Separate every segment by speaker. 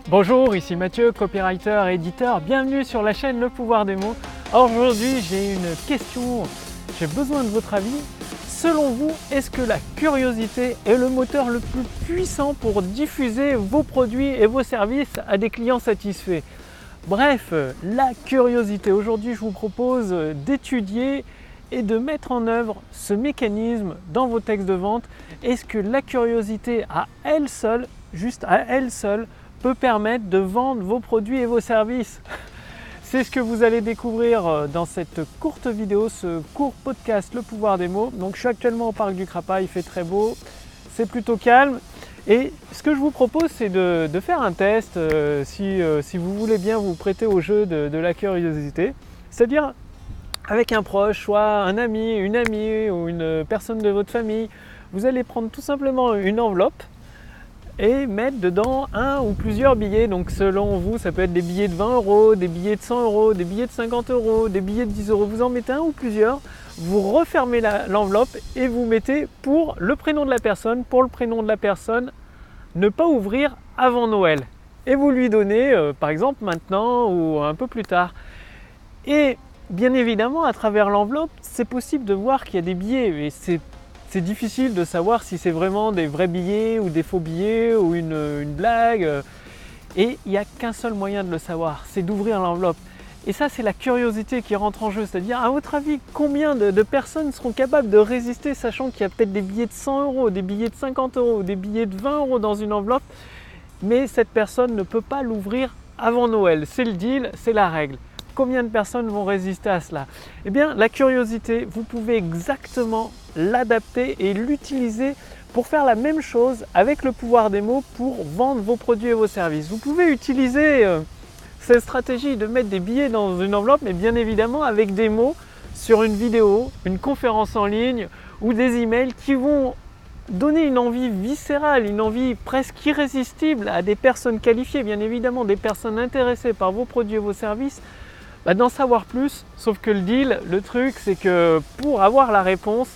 Speaker 1: Bonjour, ici Mathieu, copywriter et éditeur. Bienvenue sur la chaîne Le Pouvoir des mots. Alors aujourd'hui, j'ai une question, j'ai besoin de votre avis. Selon vous, est-ce que la curiosité est le moteur le plus puissant pour diffuser vos produits et vos services à des clients satisfaits? Bref, la curiosité. Aujourd'hui, je vous propose d'étudier et de mettre en œuvre ce mécanisme dans vos textes de vente. Est-ce que la curiosité à elle seule, juste à elle seule, peut permettre de vendre vos produits et vos services? C'est ce que vous allez découvrir dans cette courte vidéo, ce court podcast Le Pouvoir des mots. Donc je suis actuellement au parc du Crapa, il fait très beau, c'est plutôt calme. Et ce que je vous propose, c'est de faire un test, si vous voulez bien vous prêter au jeu de la curiosité. C'est-à-dire avec un proche, soit un ami, une amie ou une personne de votre famille, vous allez prendre tout simplement une enveloppe et mettre dedans un ou plusieurs billets. Donc selon vous, ça peut être des billets de 20 €, des billets de 100 €, des billets de 50 €, des billets de 10 €. Vous en mettez un ou plusieurs, vous refermez l'enveloppe et vous mettez pour le prénom de la personne, ne pas ouvrir avant Noël. Et vous lui donnez, par exemple maintenant ou un peu plus tard. Et bien évidemment, à travers l'enveloppe, c'est possible de voir qu'il y a des billets. Et c'est difficile de savoir si c'est vraiment des vrais billets ou des faux billets ou une blague. Et il n'y a qu'un seul moyen de le savoir, c'est d'ouvrir l'enveloppe. Et ça, c'est la curiosité qui rentre en jeu. C'est-à-dire, à votre avis, combien de personnes seront capables de résister, sachant qu'il y a peut-être des billets de 100 €, des billets de 50 € ou des billets de 20 € dans une enveloppe, mais cette personne ne peut pas l'ouvrir avant Noël. C'est le deal, c'est la règle. Combien de personnes vont résister à cela? Eh bien, la curiosité, vous pouvez exactement l'adapter et l'utiliser pour faire la même chose avec le pouvoir des mots pour vendre vos produits et vos services. Vous pouvez utiliser cette stratégie de mettre des billets dans une enveloppe, mais bien évidemment avec des mots sur une vidéo, une conférence en ligne ou des emails qui vont donner une envie viscérale, une envie presque irrésistible à des personnes qualifiées, bien évidemment des personnes intéressées par vos produits et vos services, d'en savoir plus. Sauf que le deal, le truc, c'est que pour avoir la réponse,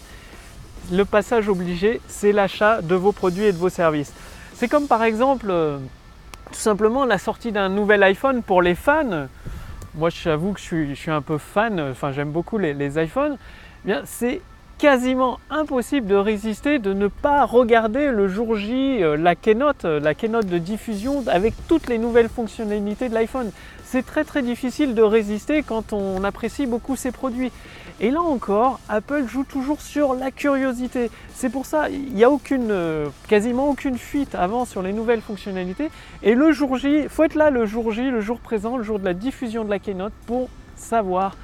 Speaker 1: le passage obligé, c'est l'achat de vos produits et de vos services. C'est comme par exemple, tout simplement la sortie d'un nouvel iPhone pour les fans. Moi, j'avoue que je suis un peu fan, enfin j'aime beaucoup les iPhones. Eh bien, c'est quasiment impossible de résister, de ne pas regarder le jour J la keynote de diffusion avec toutes les nouvelles fonctionnalités de l'iPhone. C'est très difficile de résister quand on apprécie beaucoup ces produits. Et là encore, Apple joue toujours sur la curiosité. C'est pour ça il n'y a quasiment aucune fuite avant sur les nouvelles fonctionnalités. Et le jour J, il faut être là le jour J, le jour présent, le jour de la diffusion de la keynote pour savoir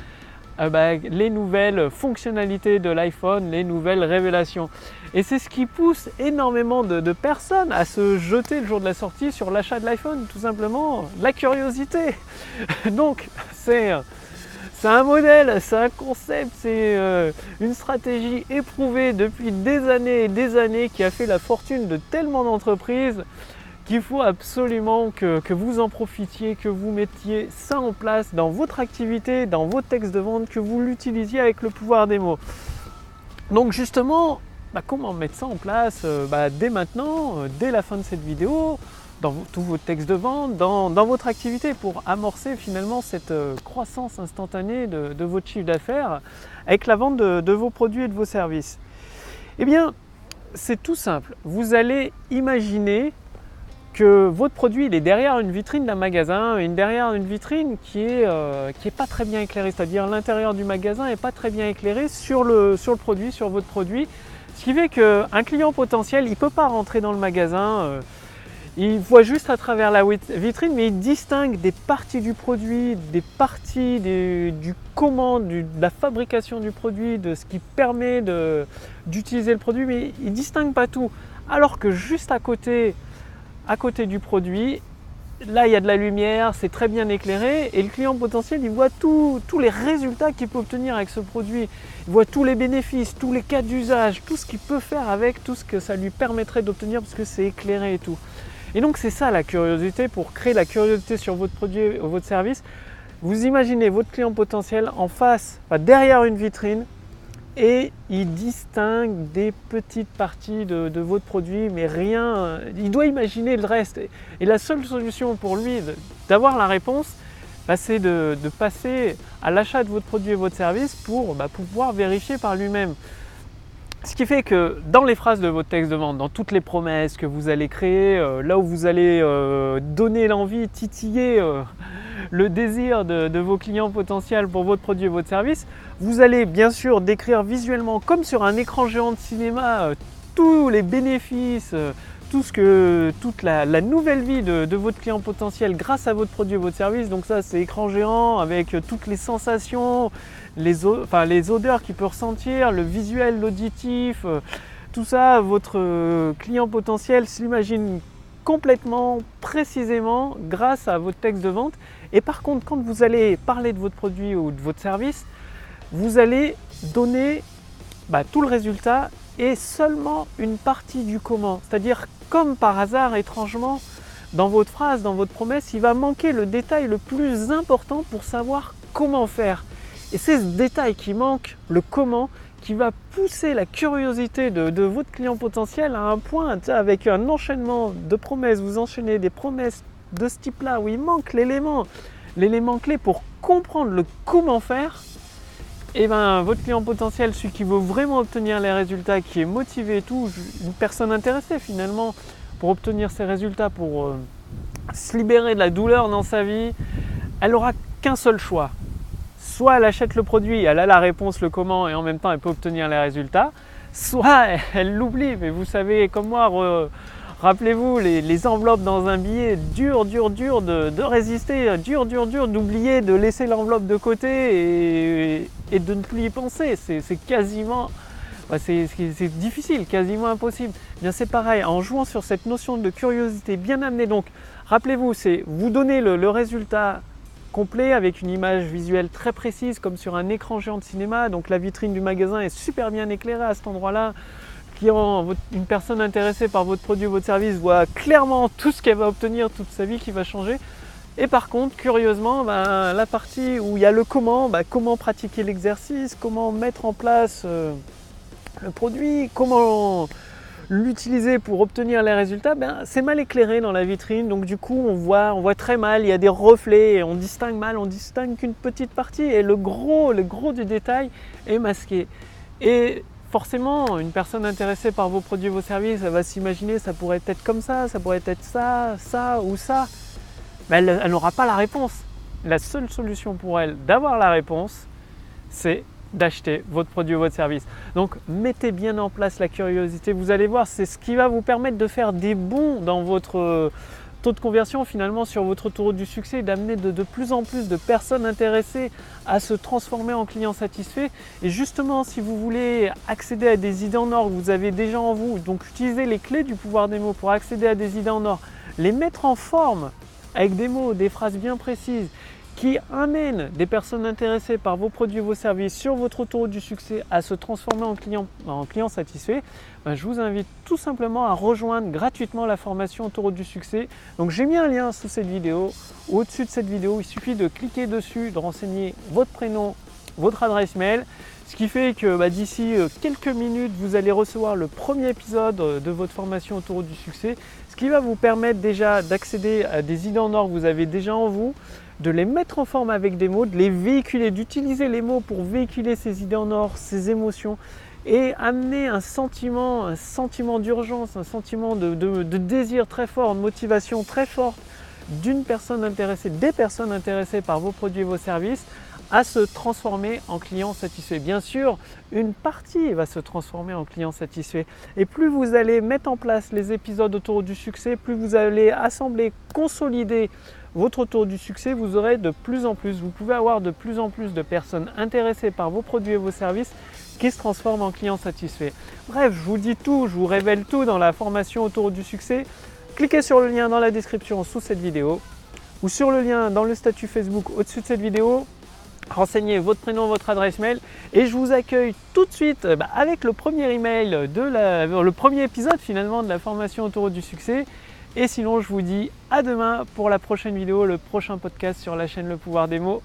Speaker 1: les nouvelles fonctionnalités de l'iPhone, les nouvelles révélations. Et c'est ce qui pousse énormément de personnes à se jeter le jour de la sortie sur l'achat de l'iPhone, tout simplement la curiosité. Donc c'est un modèle, c'est un concept, c'est une stratégie éprouvée depuis des années et des années qui a fait la fortune de tellement d'entreprises qu'il faut absolument que vous en profitiez, que vous mettiez ça en place dans votre activité, dans vos textes de vente, que vous l'utilisiez avec le pouvoir des mots. Donc justement, comment mettre ça en place dès maintenant, dès la fin de cette vidéo, dans tous vos textes de vente, dans votre activité, pour amorcer finalement cette croissance instantanée de votre chiffre d'affaires avec la vente de vos produits et de vos services. Eh bien, c'est tout simple. Vous allez imaginer que votre produit il est derrière une vitrine d'un magasin, derrière une vitrine qui est pas très bien éclairée, c'est-à-dire l'intérieur du magasin n'est pas très bien éclairé sur votre produit, ce qui fait qu'un client potentiel, il ne peut pas rentrer dans le magasin, il voit juste à travers la vitrine, mais il distingue des parties du produit, des parties du comment, de la fabrication du produit, de ce qui permet d'utiliser le produit, mais il ne distingue pas tout. Alors que juste à côté du produit, là il y a de la lumière, c'est très bien éclairé et le client potentiel il voit tous les résultats qu'il peut obtenir avec ce produit, il voit tous les bénéfices, tous les cas d'usage, tout ce qu'il peut faire avec, tout ce que ça lui permettrait d'obtenir parce que c'est éclairé et tout. Et donc c'est ça la curiosité, pour créer la curiosité sur votre produit ou votre service. Vous imaginez votre client potentiel en face, derrière une vitrine, et il distingue des petites parties de votre produit, mais rien, il doit imaginer le reste. Et la seule solution pour lui d'avoir la réponse, c'est de passer à l'achat de votre produit et votre service pour pouvoir vérifier par lui-même. Ce qui fait que dans les phrases de votre texte de vente, dans toutes les promesses que vous allez créer, là où vous allez donner l'envie, titiller le désir de vos clients potentiels pour votre produit et votre service, vous allez bien sûr décrire visuellement, comme sur un écran géant de cinéma, tous les bénéfices, toute la nouvelle vie de votre client potentiel grâce à votre produit et votre service. Donc ça, c'est écran géant avec toutes les sensations, les odeurs qu'il peut ressentir, le visuel, l'auditif, tout ça, votre client potentiel s'imagine complètement, précisément grâce à votre texte de vente. Et par contre, quand vous allez parler de votre produit ou de votre service, vous allez donner tout le résultat et seulement une partie du comment. C'est-à-dire, comme par hasard, étrangement, dans votre phrase, dans votre promesse, il va manquer le détail le plus important pour savoir comment faire. Et c'est ce détail qui manque, le comment, qui va pousser la curiosité de votre client potentiel à un point, avec un enchaînement de promesses, vous enchaînez des promesses de ce type-là, où il manque l'élément clé pour comprendre le comment faire. Et votre client potentiel, celui qui veut vraiment obtenir les résultats, qui est motivé et tout, une personne intéressée finalement pour obtenir ces résultats, pour se libérer de la douleur dans sa vie, elle n'aura qu'un seul choix. Soit elle achète le produit, elle a la réponse, le comment, et en même temps elle peut obtenir les résultats, soit elle l'oublie. Mais vous savez, comme moi, rappelez-vous, les enveloppes dans un billet, dur de résister, dur d'oublier, de laisser l'enveloppe de côté et de ne plus y penser. C'est quasiment, c'est difficile, quasiment impossible. Bien, c'est pareil, en jouant sur cette notion de curiosité bien amenée. Donc, rappelez-vous, c'est vous donner le résultat complet avec une image visuelle très précise, comme sur un écran géant de cinéma. Donc, la vitrine du magasin est super bien éclairée à cet endroit-là. Une personne intéressée par votre produit ou votre service voit clairement tout ce qu'elle va obtenir, toute sa vie qui va changer. Et par contre, curieusement, la partie où il y a le comment, comment pratiquer l'exercice, comment mettre en place le produit, comment l'utiliser pour obtenir les résultats, c'est mal éclairé dans la vitrine. Donc du coup, on voit très mal, il y a des reflets, et on distingue qu'une petite partie, et le gros du détail est masqué. Et forcément, une personne intéressée par vos produits et vos services, elle va s'imaginer ça pourrait être comme ça pourrait être ça ou ça. Mais elle n'aura pas la réponse. La seule solution pour elle d'avoir la réponse, c'est d'acheter votre produit ou votre service. Donc, mettez bien en place la curiosité. Vous allez voir, c'est ce qui va vous permettre de faire des bonds dans votre taux de conversion finalement sur votre autoroute du succès, d'amener de plus en plus de personnes intéressées à se transformer en clients satisfaits. Et justement, si vous voulez accéder à des idées en or que vous avez déjà en vous, donc utilisez les clés du pouvoir des mots pour accéder à des idées en or, les mettre en forme avec des mots, des phrases bien précises qui amènent des personnes intéressées par vos produits et vos services sur votre autoroute du succès à se transformer en clients satisfaits, je vous invite tout simplement à rejoindre gratuitement la formation autoroute du succès. Donc j'ai mis un lien sous cette vidéo, au-dessus de cette vidéo, il suffit de cliquer dessus, de renseigner votre prénom, votre adresse mail, ce qui fait que d'ici quelques minutes, vous allez recevoir le premier épisode de votre formation autoroute du succès, ce qui va vous permettre déjà d'accéder à des idées en or que vous avez déjà en vous, de les mettre en forme avec des mots, de les véhiculer, d'utiliser les mots pour véhiculer ces idées en or, ces émotions, et amener un sentiment d'urgence, un sentiment de désir très fort, de motivation très forte d'une personne intéressée, des personnes intéressées par vos produits et vos services, à se transformer en client satisfait. Bien sûr, une partie va se transformer en client satisfait. Et plus vous allez mettre en place les épisodes autour du succès, plus vous allez assembler, consolider votre autour du succès, vous aurez de plus en plus, vous pouvez avoir de plus en plus de personnes intéressées par vos produits et vos services qui se transforment en clients satisfaits. Bref, je vous dis tout, je vous révèle tout dans la formation autour du succès. Cliquez sur le lien dans la description sous cette vidéo ou sur le lien dans le statut Facebook au-dessus de cette vidéo. Renseignez votre prénom, votre adresse mail et je vous accueille tout de suite avec le premier email le premier épisode finalement de la formation autour du succès. Et sinon, je vous dis à demain pour la prochaine vidéo, le prochain podcast sur la chaîne Le Pouvoir des Mots.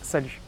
Speaker 1: Salut!